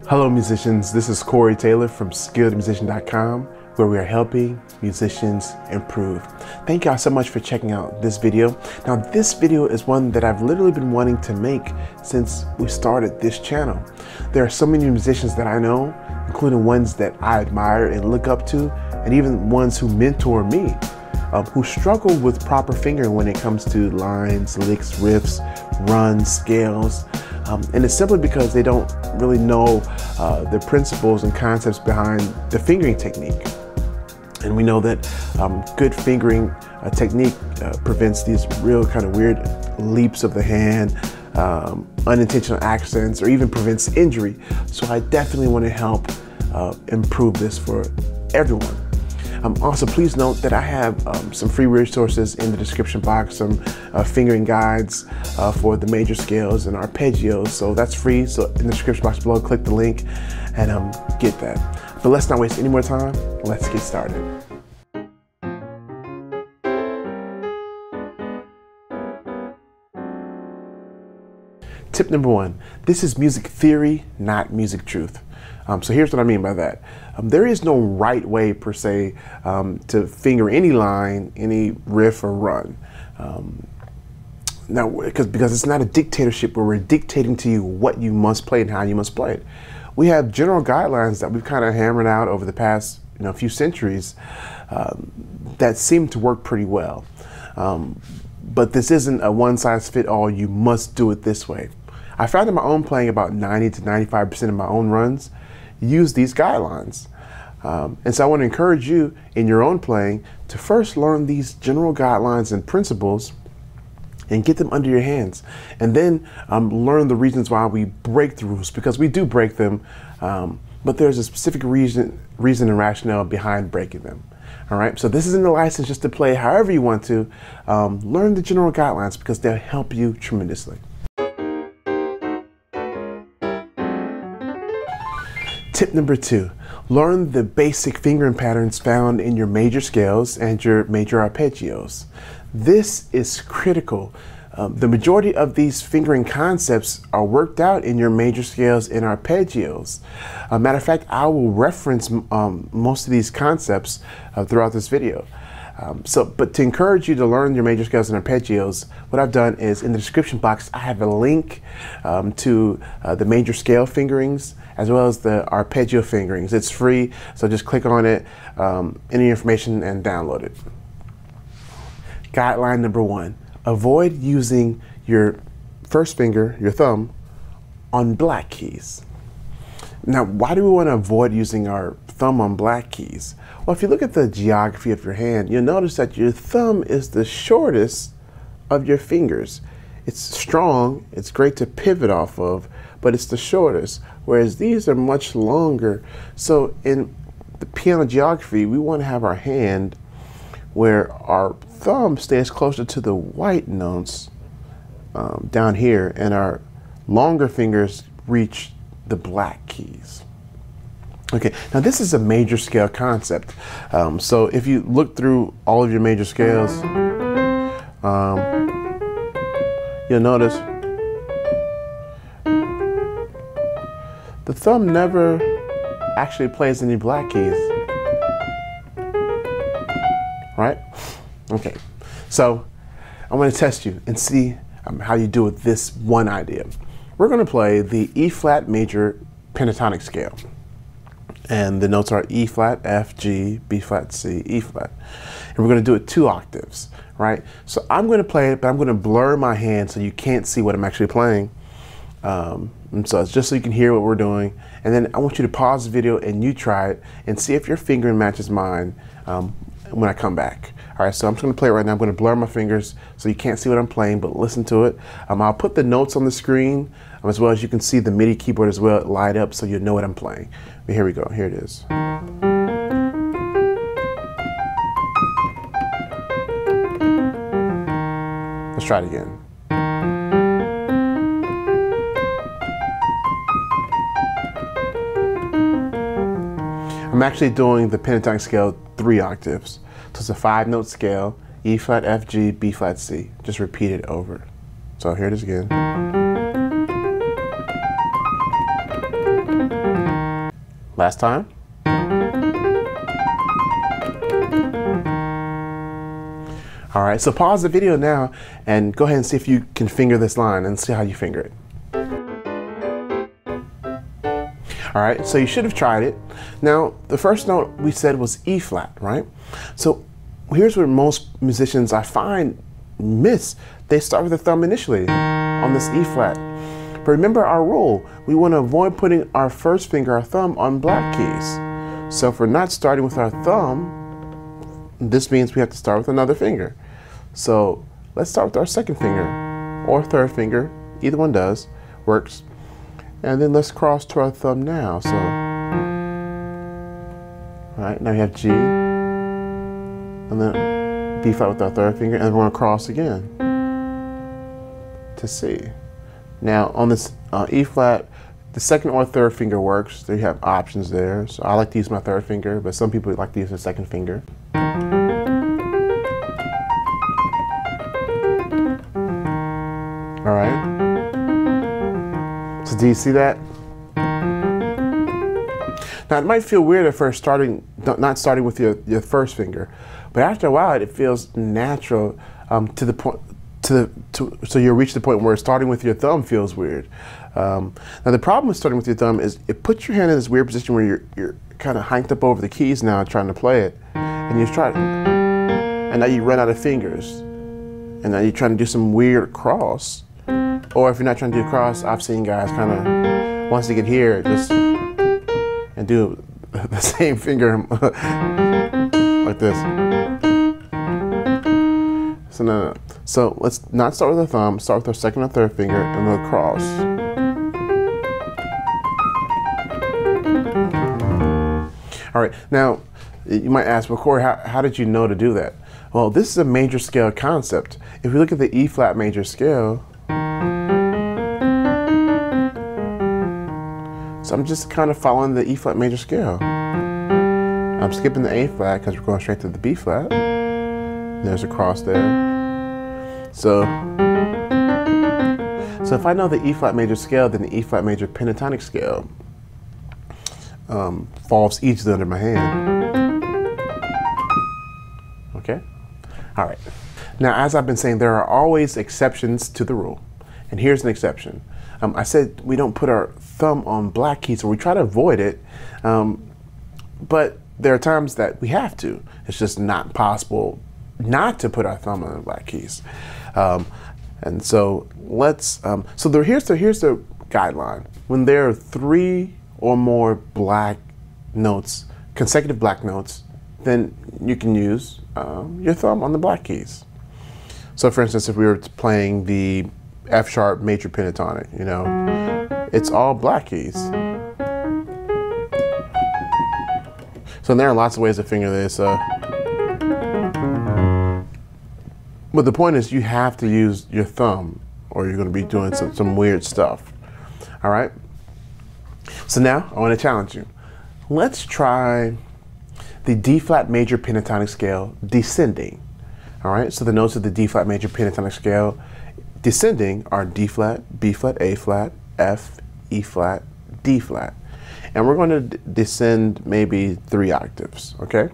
Hello musicians, this is Corey Taylor from SkilledMusician.com, where we are helping musicians improve. Thank y'all so much for checking out this video. Now this video is one that I've literally been wanting to make since we started this channel. There are so many musicians that I know, including ones that I admire and look up to, and even ones who mentor me, who struggle with proper fingering when it comes to lines, licks, riffs, runs, scales. And it's simply because they don't really know the principles and concepts behind the fingering technique. And we know that good fingering technique prevents these real kind of weird leaps of the hand, unintentional accents, or even prevents injury. So I definitely want to help improve this for everyone. Also, please note that I have some free resources in the description box, some fingering guides for the major scales and arpeggios. So that's free. So in the description box below, click the link and get that. But let's not waste any more time. Let's get started. Tip number one, this is music theory, not music truth. So here's what I mean by that. There is no right way per se to finger any line, any riff or run. Now, because it's not a dictatorship where we're dictating to you what you must play and how you must play it. We have general guidelines that we've kind of hammered out over the past few centuries that seem to work pretty well. But this isn't a one-size-fits-all, you must do it this way. I found in my own playing about 90 to 95% of my own runs use these guidelines. And so I want to encourage you in your own playing to first learn these general guidelines and principles and get them under your hands. And then learn the reasons why we break the rules, because we do break them, but there's a specific reason and rationale behind breaking them. All right, so this isn't a license just to play however you want to. Learn the general guidelines because they'll help you tremendously. Tip number two, learn the basic fingering patterns found in your major scales and your major arpeggios. This is critical. The majority of these fingering concepts are worked out in your major scales and arpeggios. Matter of fact, I will reference most of these concepts throughout this video. But to encourage you to learn your major scales and arpeggios, what I've done is in the description box, I have a link to the major scale fingerings as well as the arpeggio fingerings. It's free, so just click on it, any information, and download it. Guideline number one, avoid using your first finger, your thumb, on black keys. Now, why do we want to avoid using our thumb on black keys? Well, if you look at the geography of your hand, you'll notice that your thumb is the shortest of your fingers. It's strong, it's great to pivot off of, but it's the shortest, whereas these are much longer. So in the piano geography, we want to have our hand where our thumb stays closer to the white notes down here, and our longer fingers reach the black keys. Okay, now this is a major scale concept. So if you look through all of your major scales, you'll notice the thumb never actually plays any black keys, right? Okay, so I'm going to test you and see how you do with this one idea. We're going to play the E flat major pentatonic scale. And the notes are E flat, F, G, B flat, C, E flat. And we're going to do it 2 octaves, right? So I'm going to play it, but I'm going to blur my hand so you can't see what I'm actually playing. And so it's just so you can hear what we're doing. And then I want you to pause the video and you try it and see if your fingering matches mine when I come back. All right, so I'm just going to play it right now. I'm going to blur my fingers so you can't see what I'm playing, but listen to it. I'll put the notes on the screen as well as you can see the MIDI keyboard as well light up so you know what I'm playing. But here we go. Here it is. Let's try it again. I'm actually doing the pentatonic scale 3 octaves. So it's a 5-note scale, E flat, F, G, B flat, C. Just repeat it over. So here it is again. Last time. All right, so pause the video now and go ahead and see if you can finger this line and see how you finger it. All right, so you should have tried it. Now, the first note we said was E flat, right? So here's where most musicians I find miss. They start with the thumb initially on this E flat. But remember our rule, we want to avoid putting our first finger, our thumb, on black keys. So if we're not starting with our thumb, this means we have to start with another finger. So let's start with our second finger or third finger, either one does, works. And then let's cross to our thumb now. So, all right, now we have G, and then B flat with our third finger, and we're going to cross again to C. Now on this E flat, the second or third finger works. There you have options there. So I like to use my third finger, but some people like to use their second finger. All right. So do you see that? Now it might feel weird at first not starting with your first finger, but after a while it feels natural to the point so you'll reach the point where starting with your thumb feels weird. Now the problem with starting with your thumb is it puts your hand in this weird position where you're kind of hiked up over the keys now trying to play it, and and now you run out of fingers, and now you're trying to do some weird cross. Or if you're not trying to do a cross, I've seen guys kind of, once they get here, just and do the same finger like this. So no. So let's not start with the thumb, start with our second or third finger, and we'll cross. All right, now you might ask, well, Corey, how did you know to do that? Well, this is a major scale concept. If we look at the E flat major scale, so I'm just kind of following the E flat major scale. I'm skipping the A flat because we're going straight to the B flat. There's a cross there. So if I know the E flat major scale, then the E flat major pentatonic scale falls easily under my hand. Okay? All right. Now, as I've been saying, there are always exceptions to the rule. And here's an exception. I said we don't put our thumb on black keys, so we try to avoid it. But there are times that we have to. It's just not possible not to put our thumb on the black keys. And so here's the guideline. When there are 3 or more black notes, consecutive black notes, then you can use your thumb on the black keys. So for instance, if we were playing the F sharp major pentatonic, you know, it's all black keys. So there are lots of ways to finger this. But the point is you have to use your thumb or you're going to be doing some weird stuff. All right? So now I want to challenge you. Let's try the D flat major pentatonic scale descending. All right? So the notes of the D flat major pentatonic scale descending are D flat, B flat, A flat, F, E flat, D flat. And we're going to descend maybe 3 octaves, okay?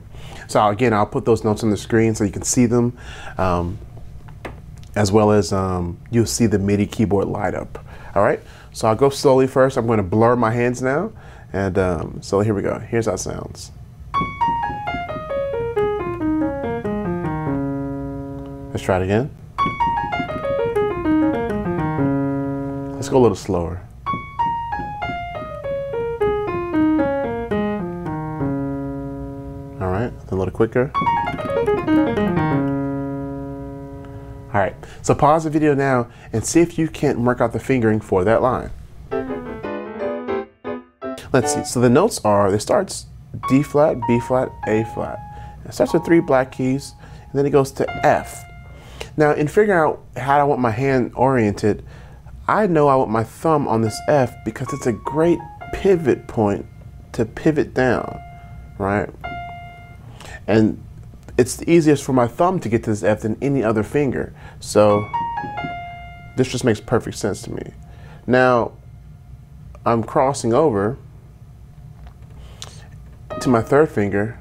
So again, I'll put those notes on the screen so you can see them, as well as you'll see the MIDI keyboard light up. All right, so I'll go slowly first. I'm going to blur my hands now. And so here we go. Here's how it sounds. Let's try it again. Let's go a little slower. All right, a little quicker. All right, so pause the video now and see if you can't work out the fingering for that line. Let's see, so the notes are, it starts D flat, B flat, A flat. It starts with 3 black keys, and then it goes to F. Now, in figuring out how I want my hand oriented, I know I want my thumb on this F because it's a great pivot point to pivot down, right? And it's the easiest for my thumb to get to this F than any other finger. So this just makes perfect sense to me. Now, I'm crossing over, to my third finger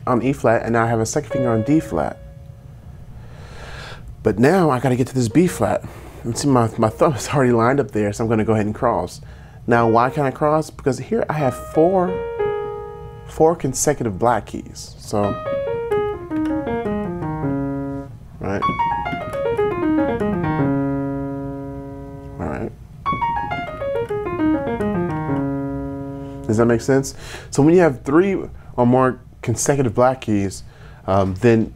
on E flat, and now I have a second finger on D flat. But now I got to get to this B flat. And see, my thumb is already lined up there, so I'm going to go ahead and cross. Now, why can I cross? Because here I have four consecutive black keys. So, right. All right. Does that make sense? So when you have 3 or more consecutive black keys, then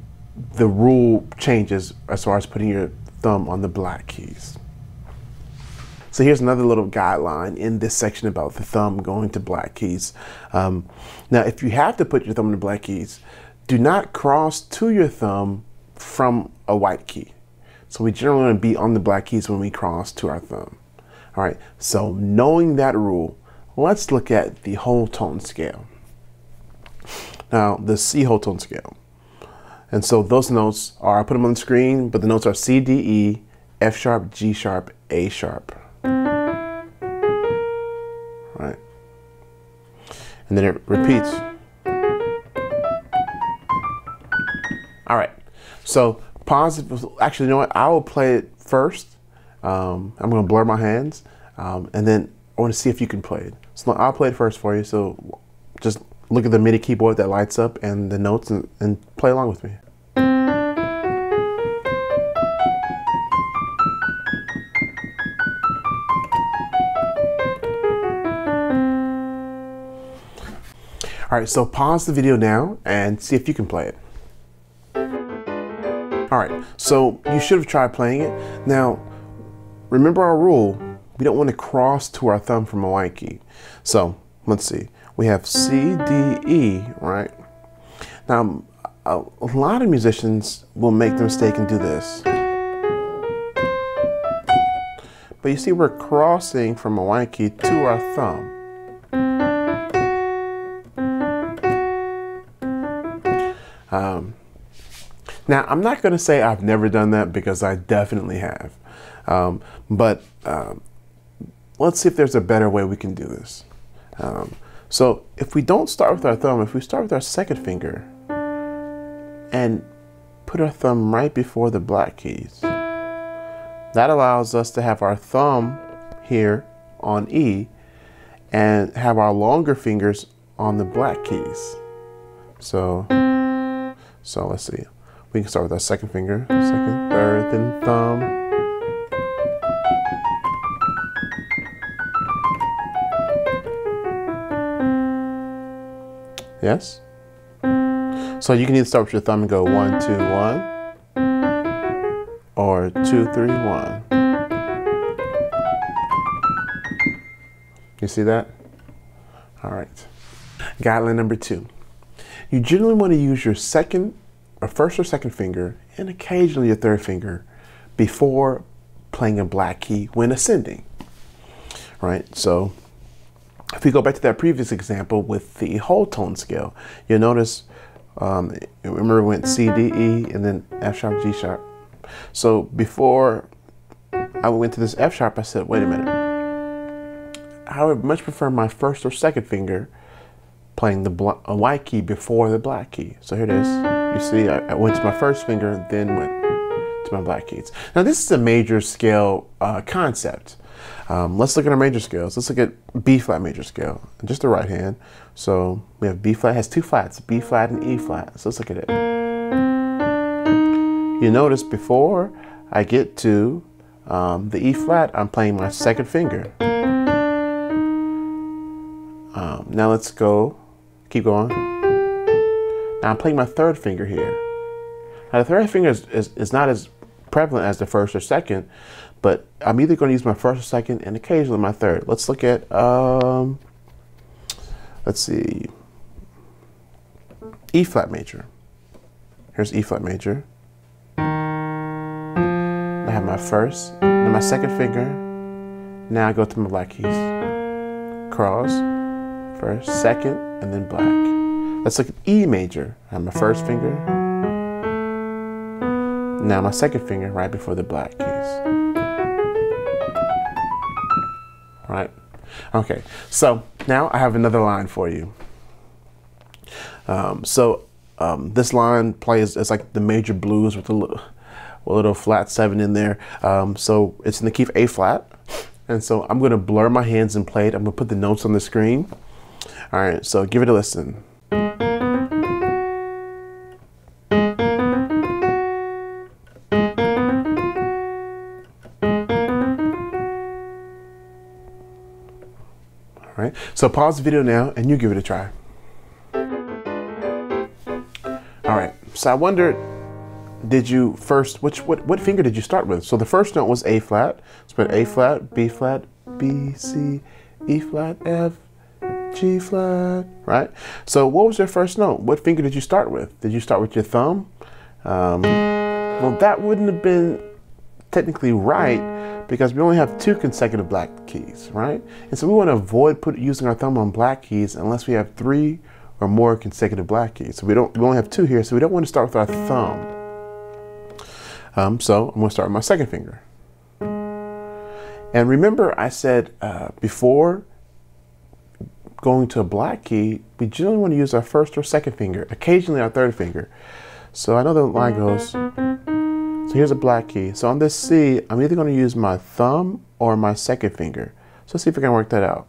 the rule changes as far as putting your thumb on the black keys. So here's another little guideline in this section about the thumb going to black keys. Now, if you have to put your thumb on the black keys, do not cross to your thumb from a white key. So we generally want to be on the black keys when we cross to our thumb. All right, so knowing that rule, let's look at the whole tone scale. Now, the C whole tone scale. And so those notes are, I put them on the screen, but the notes are C, D, E, F sharp, G sharp, A sharp. Right? And then it repeats. All right. So pause. Actually, you know what? I will play it first. I'm going to blur my hands, and then I want to see if you can play it. So I'll play it first for you. So just look at the MIDI keyboard that lights up and the notes and play along with me. All right, so pause the video now and see if you can play it. All right, so you should have tried playing it. Now, remember our rule, we don't want to cross to our thumb from a white key. So let's see, we have C, D, E, right? Now, a lot of musicians will make the mistake and do this. But you see, we're crossing from a white key to our thumb. Now, I'm not going to say I've never done that, because I definitely have. But let's see if there's a better way we can do this. So if we don't start with our thumb, if we start with our second finger and put our thumb right before the black keys, that allows us to have our thumb here on E and have our longer fingers on the black keys. So let's see. We can start with our second finger, second, third, then thumb. Yes? So you can either start with your thumb and go 1, 2, 1, or 2, 3, 1. You see that? All right. Guideline number 2. You generally want to use your first or second finger, and occasionally your third finger, before playing a black key when ascending. Right? So if we go back to that previous example with the whole tone scale, you'll notice, remember we went C, D, E, and then F sharp, G sharp. So before I went to this F sharp, I said, wait a minute. I would much prefer my first or second finger playing a white key before the black key. So here it is. You see, I went to my first finger, then went to my black keys. Now this is a major scale concept. Let's look at our major scales. Let's look at B flat major scale, just the right hand. So we have B flat, has 2 flats, B flat and E flat. So let's look at it. You notice before I get to the E flat, I'm playing my second finger. Now let's go, keep going. Now I'm playing my third finger here. Now the third finger is not as prevalent as the first or second, but I'm either going to use my first or second and occasionally my third. Let's look at, let's see, E flat major. Here's E flat major. I have my first, then my second finger. Now I go to my black keys. Cross, first, second, and then black. Let's look at E major. I have my first finger. Now my second finger right before the black keys. Right? Okay, so now I have another line for you. This line plays, it's like the major blues with a little flat 7 in there. So it's in the key of A flat. And so I'm going to blur my hands and play it. I'm going to put the notes on the screen. All right, so give it a listen. All right, so pause the video now and you give it a try. All right, so I wondered, did you first, what finger did you start with? So the first note was A flat. So put A flat, B flat, B, C, E flat, F, G flat, right? So what was your first note? What finger did you start with? Did you start with your thumb? Well, that wouldn't have been technically right because we only have 2 consecutive black keys, right? And so we want to avoid using our thumb on black keys unless we have 3 or more consecutive black keys. So we only have 2 here, so we don't want to start with our thumb. So I'm going to start with my second finger. And remember I said before going to a black key, we generally want to use our first or second finger, occasionally our third finger. So I know the line goes, so here's a black key. So on this C, I'm either going to use my thumb or my second finger. So let's see if we can work that out.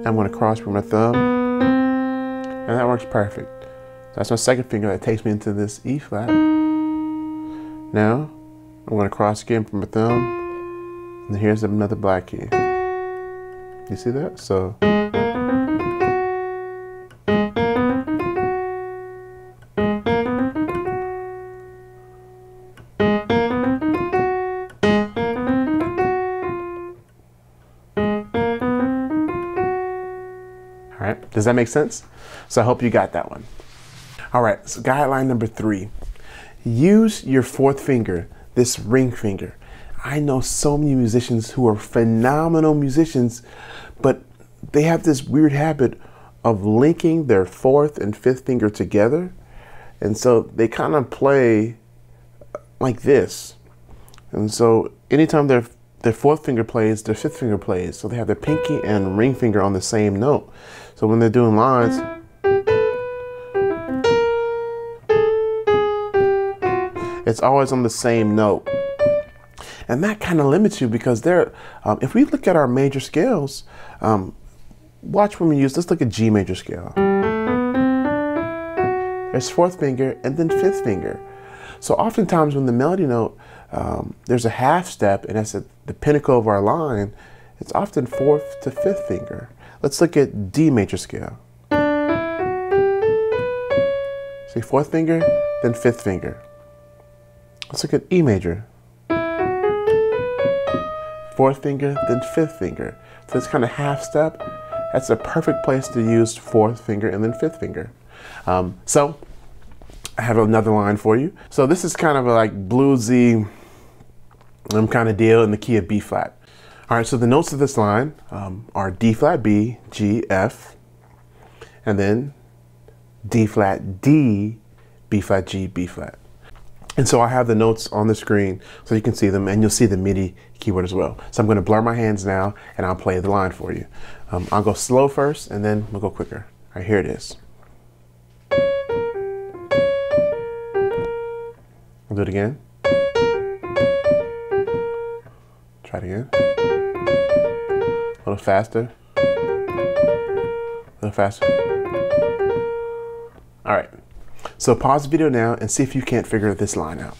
I'm going to cross with my thumb, and that works perfect. That's my second finger that takes me into this E flat. Now, I'm going to cross again from my thumb, and here's another black key. You see that? So. All right, does that make sense? So I hope you got that one. All right, so guideline number 3, use your 4th finger, this ring finger. I know so many musicians who are phenomenal musicians, but they have this weird habit of linking their 4th and 5th finger together. And so they kind of play like this. And so anytime their 4th finger plays, their 5th finger plays. So they have their pinky and ring finger on the same note. So when they're doing lines, it's always on the same note. And that kind of limits you because if we look at our major scales, watch when we let's look at G major scale. There's 4th finger and then 5th finger. So oftentimes when the melody note, there's a half step and that's at the pinnacle of our line, it's often 4th to 5th finger. Let's look at D major scale. See, 4th finger, then 5th finger. Let's look at E major. 4th finger, then 5th finger. So it's kind of half step. That's a perfect place to use 4th finger and then 5th finger. So I have another line for you. So this is kind of a like bluesy kind of deal in the key of B flat. All right, so the notes of this line are D flat B, G, F, and then D flat D, B flat G, B flat. And so I have the notes on the screen so you can see them and you'll see the MIDI keyboard as well. So I'm going to blur my hands now and I'll play the line for you. I'll go slow first and then we'll go quicker. All right, here it is. I'll do it again. Try it again. A little faster. A little faster. All right. So pause the video now and see if you can't figure this line out.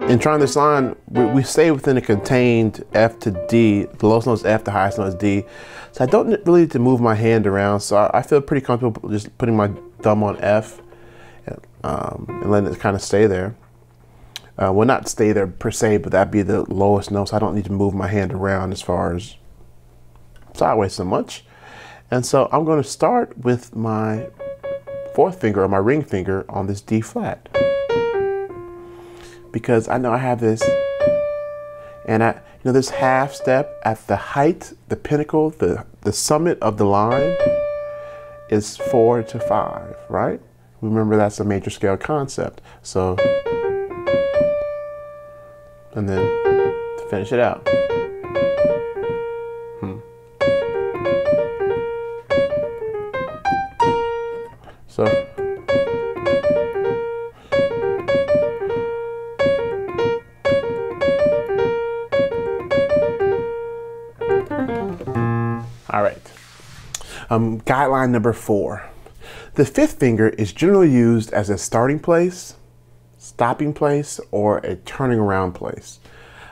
In trying this line, we stay within a contained F to D. The lowest note is F, the highest note is D. So I don't really need to move my hand around. So I feel pretty comfortable just putting my thumb on F and letting it kind of stay there. Well, not stay there per se, but that'd be the lowest note. So I don't need to move my hand around as far as sideways so much. And so I'm going to start with my 4th finger or my ring finger on this D flat. Because I know I have this, and this half step at the height, the pinnacle, the summit of the line is 4 to 5, right? Remember that's a major scale concept. So, and then to finish it out. All right. Guideline number 4. The fifth finger is generally used as a starting place, stopping place, or a turning around place.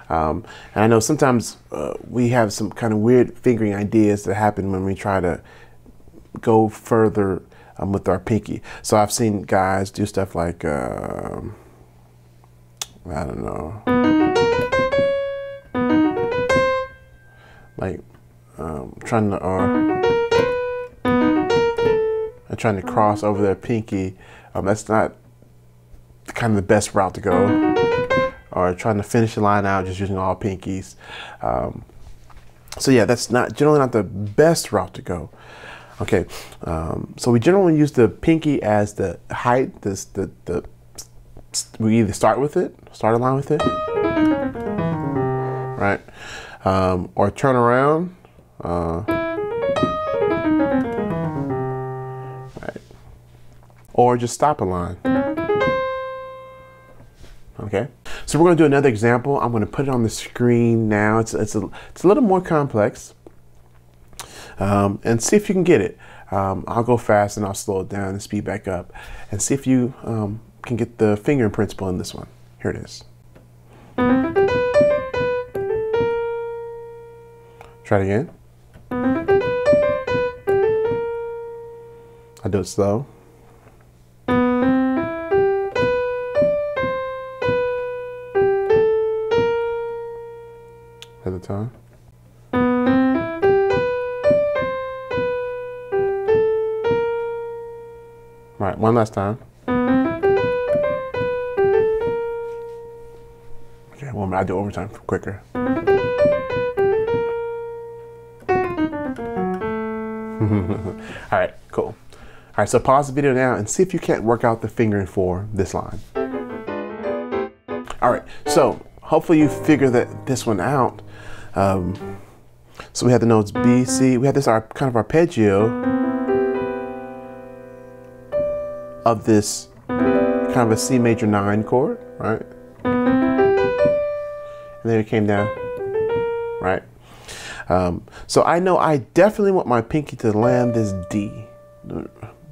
And I know sometimes we have some kind of weird fingering ideas that happen when we try to go further with our pinky. So I've seen guys do stuff like, I don't know, like trying to cross over their pinky. That's not kind of the best route to go. Or trying to finish the line out just using all pinkies. So yeah, that's generally not the best route to go. Okay, so we generally use the pinky as the height. We either start a line with it, right? Or turn around, right? Or just stop a line. Okay, so we're going to do another example. I'm going to put it on the screen now. It's a little more complex, and see if you can get it. I'll go fast and I'll slow it down and speed back up, and see if you can get the fingering principle in this one. Here it is. Try it again. I do it slow. At the time. All right, one last time. Okay, well, I'll do it one more time quicker. All right, cool. All right, so pause the video now and see if you can't work out the fingering for this line. All right, so hopefully you figure this one out. So we have the notes B, C. We have this kind of arpeggio of this kind of a C major 9 chord, right? And then it came down, right? So I know I definitely want my pinky to land this D,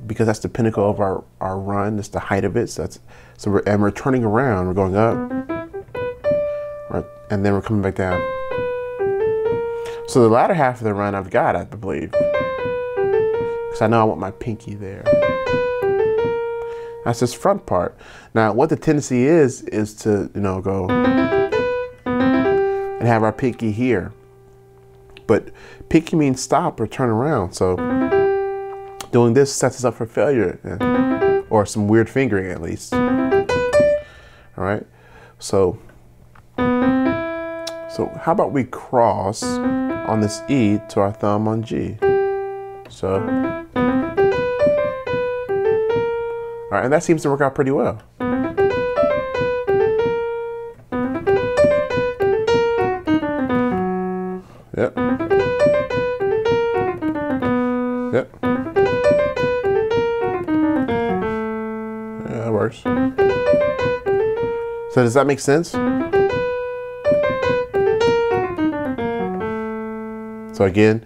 because that's the pinnacle of our run. That's the height of it. So we're turning around. We're going up, right? And then we're coming back down. So the latter half of the run I've got, I believe, because I know I want my pinky there. That's this front part. Now, what the tendency is to, go and have our pinky here. But pinky means stop or turn around. So doing this sets us up for failure, or some weird fingering at least. All right. So how about we cross on this E to our thumb on G. So, all right, and that seems to work out pretty well. Yep. Yep. Yeah, that works. So does that make sense? So again,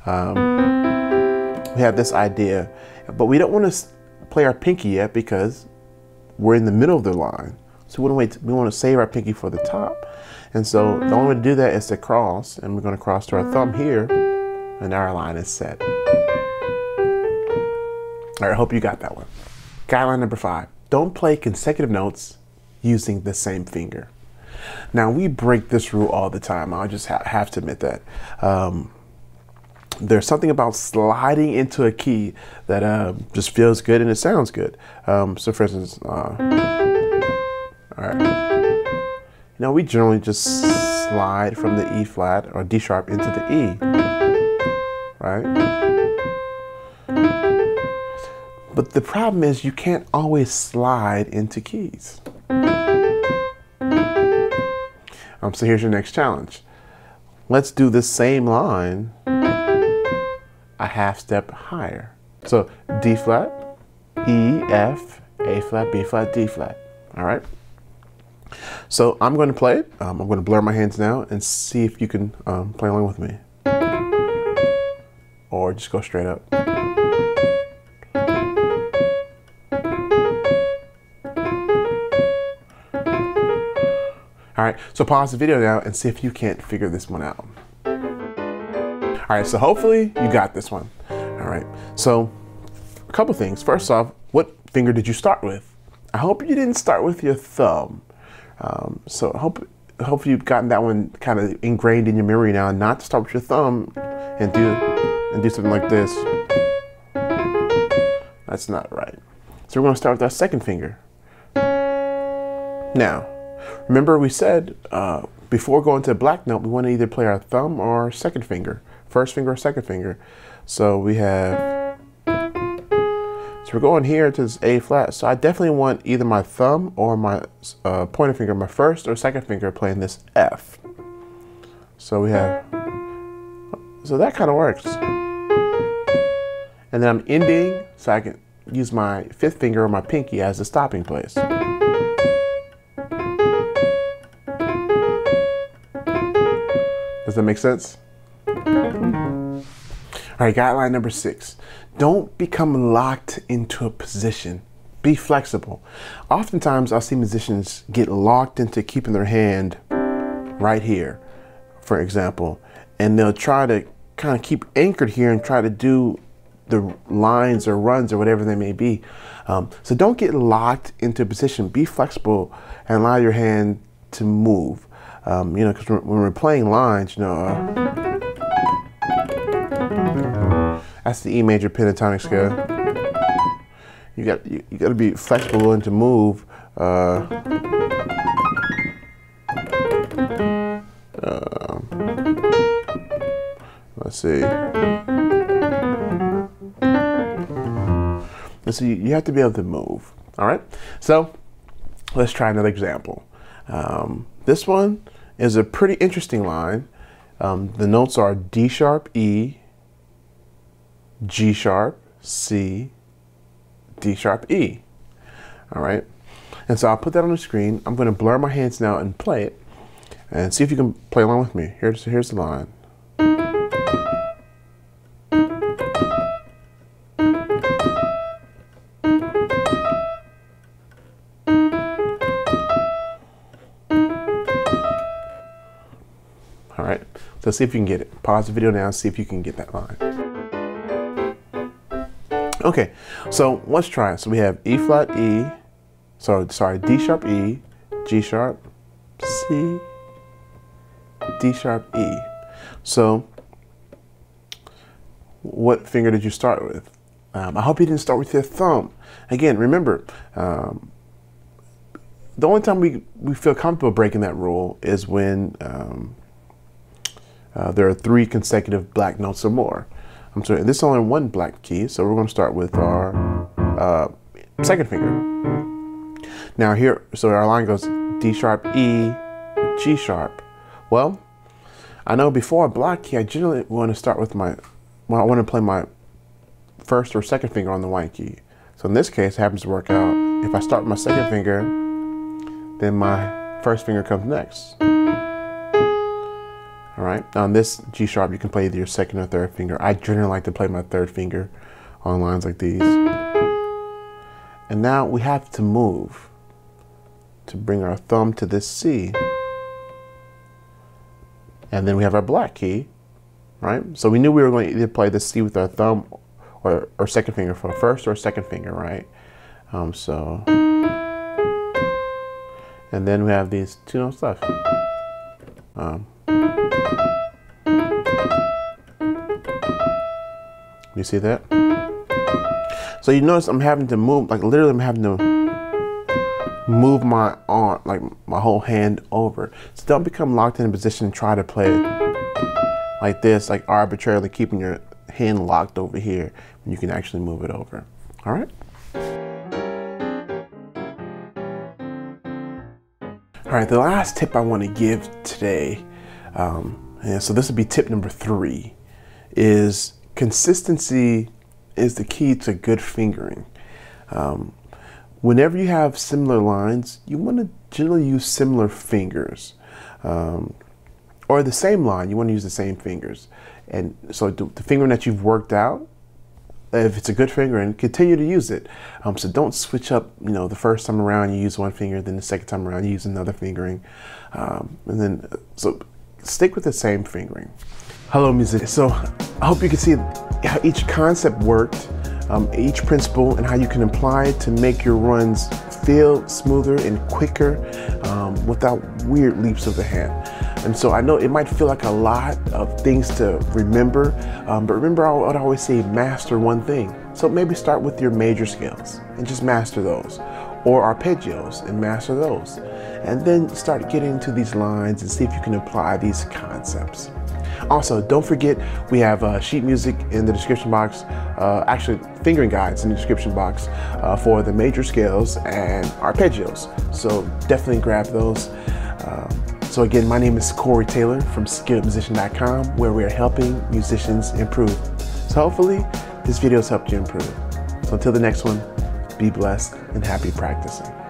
we have this idea, but we don't want to play our pinky yet because we're in the middle of the line. So we want to save our pinky for the top. And so the only way to do that is to cross, and we're going to cross to our thumb here, and our line is set. All right, I hope you got that one. Guideline number 5, don't play consecutive notes using the same finger. Now, we break this rule all the time. I just have to admit that. There's something about sliding into a key that just feels good and it sounds good. So for instance, all right. We generally just slide from the E flat or D sharp into the E, right? But the problem is you can't always slide into keys. So here's your next challenge. Let's do the same line a half step higher. So D flat, E, F, A flat, B flat, D flat. All right. So I'm going to play it. I'm going to blur my hands now and see if you can play along with me. or just go straight up. All right, so pause the video now and see if you can't figure this one out. All right, so hopefully you got this one. All right, so a couple things. First off, what finger did you start with? I hope you didn't start with your thumb. So I hope you've gotten that one kind of ingrained in your memory now, not to start with your thumb and do something like this. That's not right. So we're going to start with our second finger. Now, remember we said before going to a black note, we want to either play our thumb or second finger, first finger or second finger. So we have, so we're going here to this A flat. So I definitely want either my thumb or my pointer finger, my first or second finger playing this F. So we have, so that kind of works. And then I'm ending, so I can use my fifth finger or my pinky as the stopping place. Does that make sense? All right, guideline number 6. Don't become locked into a position. Be flexible. Oftentimes, I'll see musicians get locked into keeping their hand right here, for example, and they'll try to kind of keep anchored here and try to do the lines or runs or whatever they may be. So don't get locked into a position. Be flexible and allow your hand to move. You know, because when we're playing lines, you know, that's the E major pentatonic scale. You got to be flexible, willing to move. Let's see. You have to be able to move. All right. So let's try another example. This one is a pretty interesting line. The notes are D sharp, E, G sharp, C, D sharp, E. All right. And so I'll put that on the screen. I'm going to blur my hands now and play it and see if you can play along with me. Here's the line. All right, so see if you can get it. Pause the video now and see if you can get that line. Okay, so let's try it. So we have E flat, E, sorry, D sharp, E, G sharp, C, D sharp, E. So what finger did you start with? I hope you didn't start with your thumb. Again, remember, the only time we feel comfortable breaking that rule is when there are 3 consecutive black notes or more. I'm sorry, this is only one black key, so we're going to start with our second finger. Now here, so our line goes D sharp, E, G sharp. Well, I know before a black key, I generally want to start with I want to play my first or second finger on the white key. So in this case, it happens to work out. If I start with my second finger, then my first finger comes next. All right, now on this G sharp, you can play either your second or third finger. I generally like to play my third finger on lines like these. And now we have to move to bring our thumb to this C. And then we have our black key, right? So we knew we were going to either play the C with our thumb or second finger for a first or second finger, right? And then we have these 2 notes left. You see that? So you notice I'm having to move, like literally I'm having to move my arm, like my whole hand over. So don't become locked in a position and try to play it like this, like arbitrarily keeping your hand locked over here when you can actually move it over. All right? All right, the last tip I want to give today, so this would be tip number 3, is consistency is the key to good fingering. Whenever you have similar lines, you want to generally use similar fingers. or the same line, you want to use the same fingers. And so the fingering that you've worked out, if it's a good fingering, continue to use it. So don't switch up, the first time around you use one finger, then the second time around you use another fingering. So stick with the same fingering. Hello, musicians. So I hope you can see how each concept worked, each principle, and how you can apply it to make your runs feel smoother and quicker without weird leaps of the hand. And so I know it might feel like a lot of things to remember, but remember I would always say master one thing. So maybe start with your major scales and just master those, or arpeggios and master those. And then start getting into these lines and see if you can apply these concepts. Also, don't forget, we have sheet music in the description box, actually fingering guides in the description box for the major scales and arpeggios. So definitely grab those. So again, my name is Corey Taylor from SkilledMusician.com, where we are helping musicians improve. So hopefully this video has helped you improve. So until the next one, be blessed and happy practicing.